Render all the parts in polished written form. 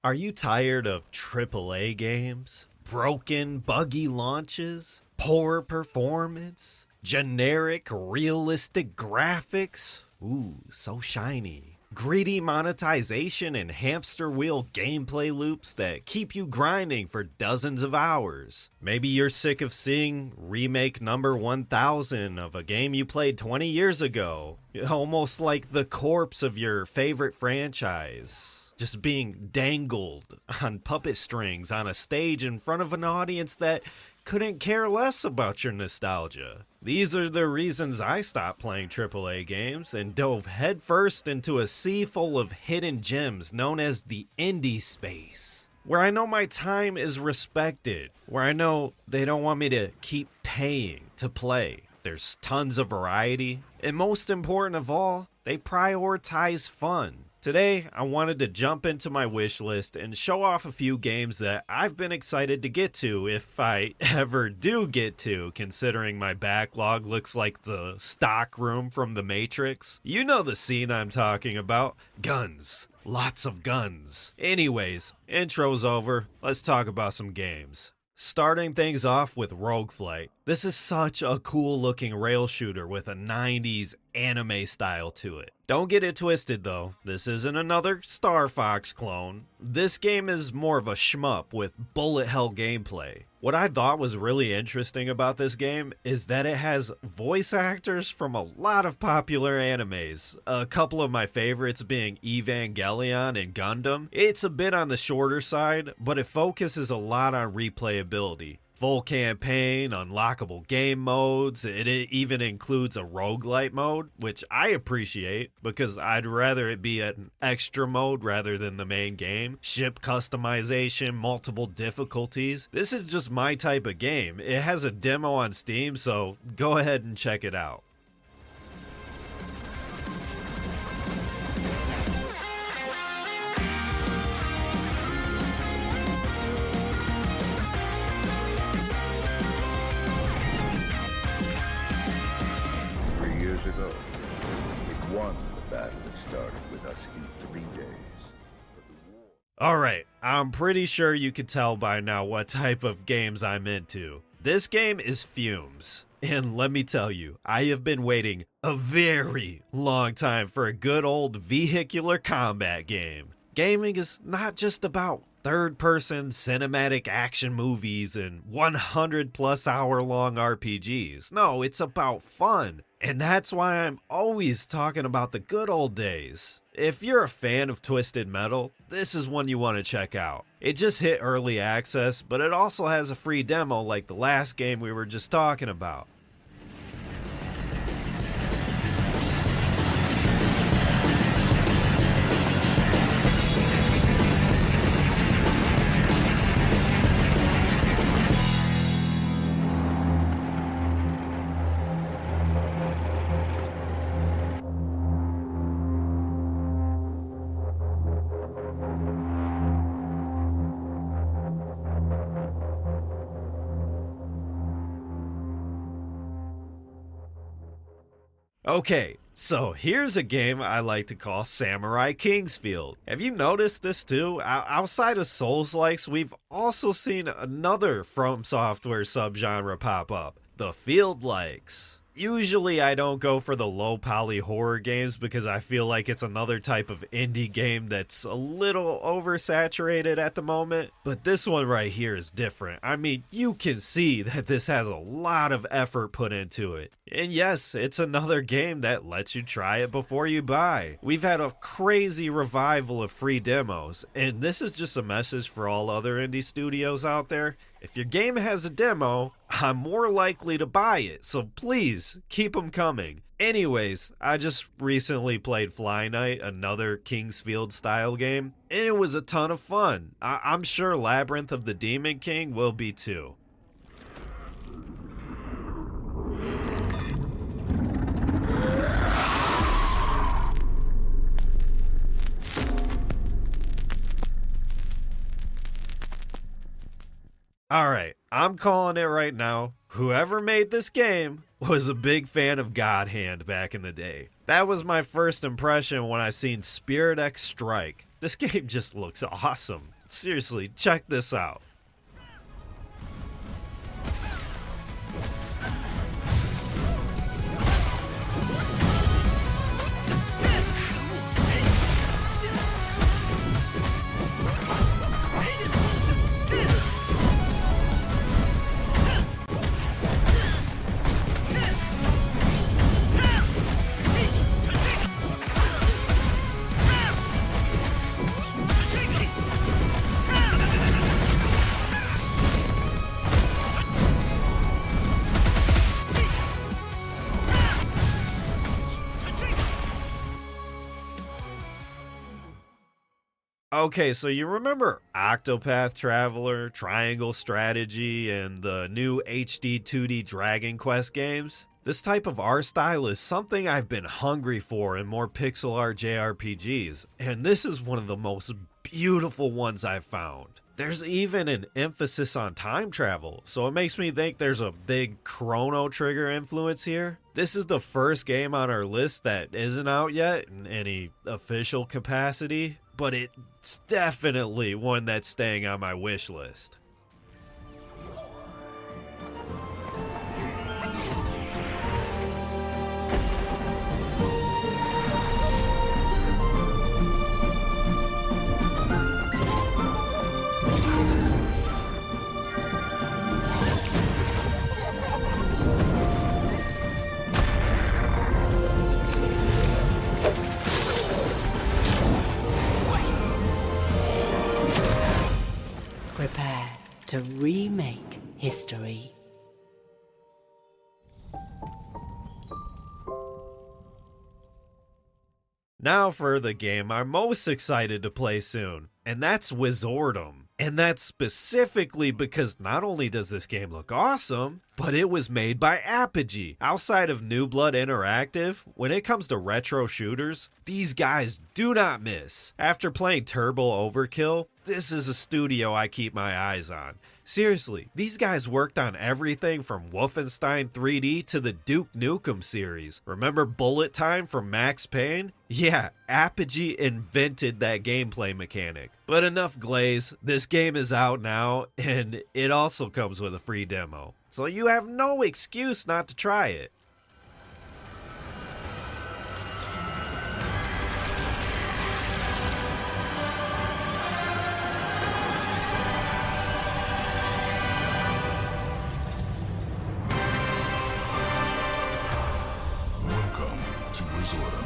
Are you tired of AAA games? Broken, buggy launches? Poor performance? Generic, realistic graphics? Ooh, so shiny. Greedy monetization and hamster wheel gameplay loops that keep you grinding for dozens of hours. Maybe you're sick of seeing remake number 1000 of a game you played 20 years ago. Almost like the corpse of your favorite franchise. Just being dangled on puppet strings on a stage in front of an audience that couldn't care less about your nostalgia. These are the reasons I stopped playing AAA games and dove headfirst into a sea full of hidden gems known as the indie space, where I know my time is respected, where I know they don't want me to keep paying to play. There's tons of variety, and most important of all, they prioritize fun. Today, I wanted to jump into my wish list and show off a few games that I've been excited to get to if I ever do get to, considering my backlog looks like the stock room from The Matrix. You know the scene I'm talking about. Guns. Lots of guns. Anyways, intro's over. Let's talk about some games. Starting things off with Rogueflight. This is such a cool looking rail shooter with a 90s anime style to it. Don't get it twisted though, this isn't another Star Fox clone. This game is more of a shmup with bullet hell gameplay. What I thought was really interesting about this game is that it has voice actors from a lot of popular animes. A couple of my favorites being Evangelion and Gundam. It's a bit on the shorter side, but it focuses a lot on replayability. Full campaign, unlockable game modes, it even includes a roguelite mode, which I appreciate because I'd rather it be an extra mode rather than the main game. Ship customization, multiple difficulties. This is just my type of game. It has a demo on Steam, so go ahead and check it out. Ago, it won the battle that started with us in 3 days. But the war... Alright, I'm pretty sure you can tell by now what type of games I'm into. This game is Fumes. And let me tell you, I have been waiting a very long time for a good old vehicular combat game. Gaming is not just about third-person cinematic action movies and 100+ hour long RPGs. No, it's about fun. And that's why I'm always talking about the good old days. If you're a fan of Twisted Metal, this is one you want to check out. It just hit early access, but it also has a free demo like the last game we were just talking about. Okay, so here's a game I like to call Samurai Kingsfield. Have you noticed this too? Outside of Souls-likes, we've also seen another From Software subgenre pop up, the Field-likes. Usually I don't go for the low poly horror games because I feel like it's another type of indie game that's a little oversaturated at the moment. But this one right here is different. I mean, you can see that this has a lot of effort put into it. And yes, it's another game that lets you try it before you buy. We've had a crazy revival of free demos, and this is just a message for all other indie studios out there. If your game has a demo, I'm more likely to buy it, so please keep them coming. Anyways, I just recently played Fly Night, another Kingsfield style game, and it was a ton of fun. I'm sure Labyrinth of the Demon King will be too. Alright, I'm calling it right now. Whoever made this game was a big fan of God Hand back in the day. That was my first impression when I seen Spirit X Strike. This game just looks awesome. Seriously, check this out. Okay, so you remember Octopath Traveler, Triangle Strategy, and the new HD 2D Dragon Quest games? This type of art style is something I've been hungry for in more pixel art JRPGs, and this is one of the most beautiful ones I've found. There's even an emphasis on time travel, so it makes me think there's a big Chrono Trigger influence here. This is the first game on our list that isn't out yet in any official capacity, but it's definitely one that's staying on my wish list. Prepare to remake history. Now for the game I'm most excited to play soon, and that's Wizordum. And that's specifically because not only does this game look awesome, but it was made by Apogee. Outside of New Blood Interactive, when it comes to retro shooters, these guys do not miss. After playing Turbo Overkill, this is a studio I keep my eyes on. Seriously, these guys worked on everything from Wolfenstein 3D to the Duke Nukem series. Remember Bullet Time from Max Payne? Yeah, Apogee invented that gameplay mechanic. But enough glaze, this game is out now, and it also comes with a free demo. So you have no excuse not to try it. Welcome to Wizordum.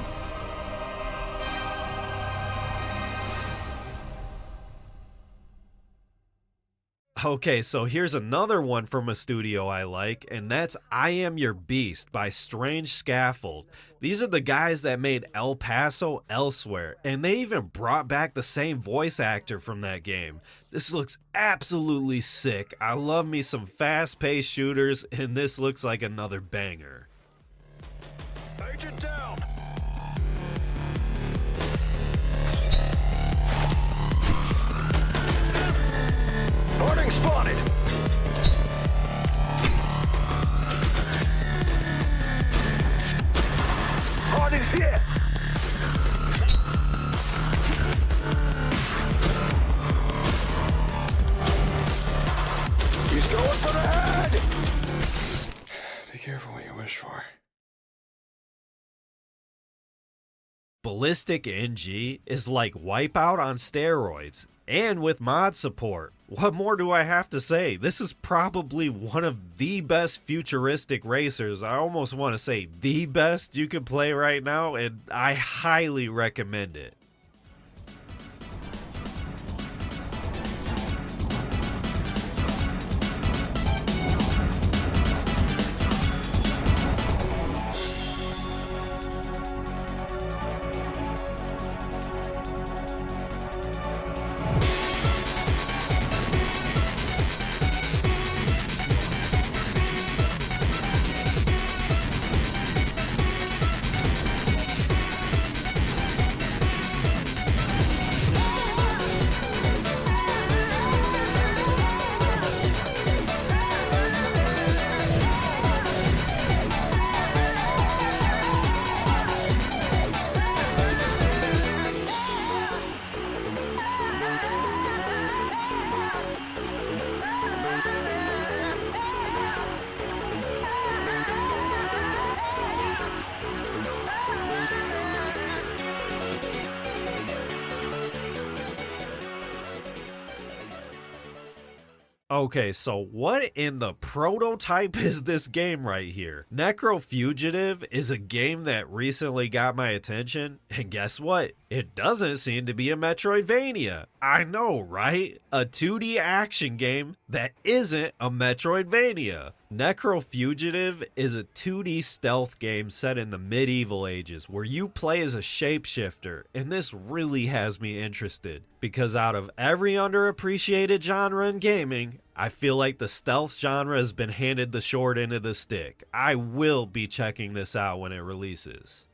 Okay, so here's another one from a studio I like, and that's I Am Your Beast by Strange Scaffold. These are the guys that made El Paso Elsewhere, and they even brought back the same voice actor from that game. This looks absolutely sick. I love me some fast-paced shooters, and this looks like another banger. Agent down! Boarding spotted! Harding's here! He's going for the head! Be careful what you wish for. BallisticNG is like Wipeout on steroids, and with mod support. What more do I have to say? This is probably one of the best futuristic racers. I almost want to say the best you can play right now, and I highly recommend it. Okay, so what in the prototype is this game right here? Necrofugitive is a game that recently got my attention, and guess what? It doesn't seem to be a Metroidvania. I know, right? A 2D action game that isn't a Metroidvania. Necrofugitive is a 2D stealth game set in the medieval ages where you play as a shapeshifter, and this really has me interested because out of every underappreciated genre in gaming, I feel like the stealth genre has been handed the short end of the stick. I will be checking this out when it releases.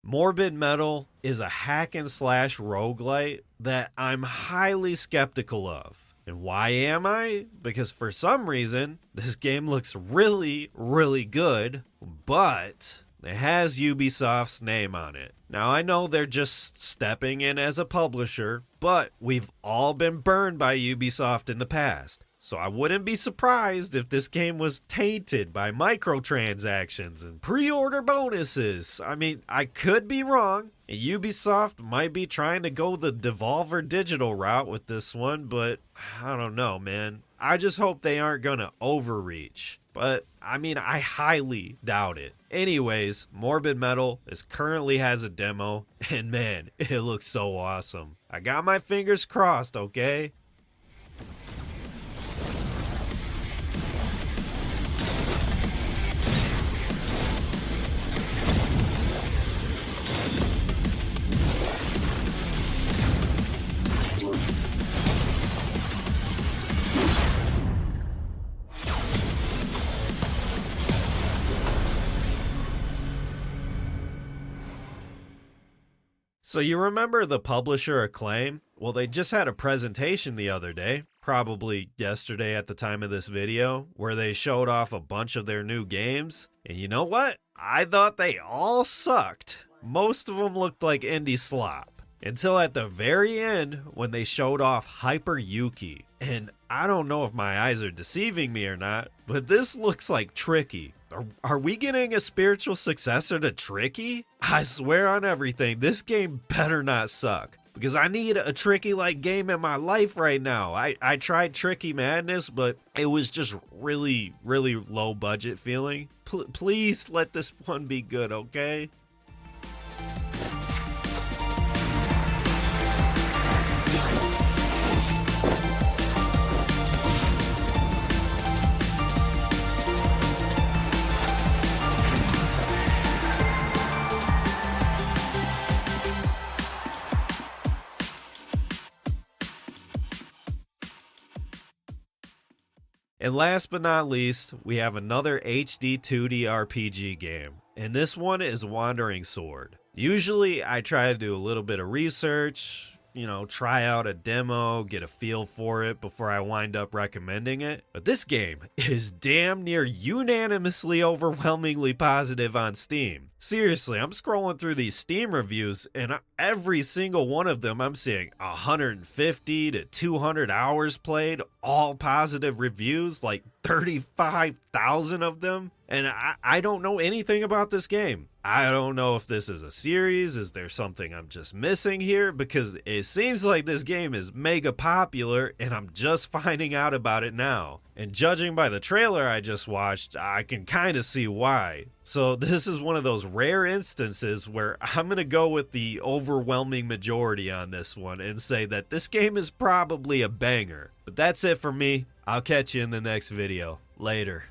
Morbid Metal is a hack and slash roguelite that I'm highly skeptical of. And why am I? Because for some reason, this game looks really, really good, but it has Ubisoft's name on it. Now I know they're just stepping in as a publisher, but we've all been burned by Ubisoft in the past. So I wouldn't be surprised if this game was tainted by microtransactions and pre-order bonuses. I mean, I could be wrong. Ubisoft might be trying to go the Devolver Digital route with this one, but I don't know, man. I just hope they aren't gonna overreach. But, I mean, I highly doubt it. Anyways, Morbid Metal currently has a demo, and man, it looks so awesome. I got my fingers crossed, okay? So you remember the publisher Acclaim? Well, they just had a presentation the other day, probably yesterday at the time of this video, where they showed off a bunch of their new games. And you know what? I thought they all sucked. Most of them looked like indie slop. Until at the very end when they showed off Hyper Yuki. And I don't know if my eyes are deceiving me or not, but this looks like Tricky. Are we getting a spiritual successor to Tricky? I swear on everything, this game better not suck. Because I need a Tricky-like game in my life right now. I tried Tricky Madness, but it was just really, really low budget feeling. Please let this one be good, okay? And last but not least, we have another HD 2D RPG game. And this one is Wandering Sword. Usually I try to do a little bit of research, try out a demo, get a feel for it before I wind up recommending it. But this game is damn near unanimously overwhelmingly positive on Steam. Seriously, I'm scrolling through these Steam reviews and every single one of them I'm seeing 150 to 200 hours played, all positive reviews, like 35,000 of them. And I don't know anything about this game. I don't know if this is a series. Is there something I'm just missing here? Because it seems like this game is mega popular and I'm just finding out about it now. And judging by the trailer I just watched, I can kind of see why. So this is one of those rare instances where I'm going to go with the overwhelming majority on this one and say that this game is probably a banger. But that's it for me. I'll catch you in the next video. Later.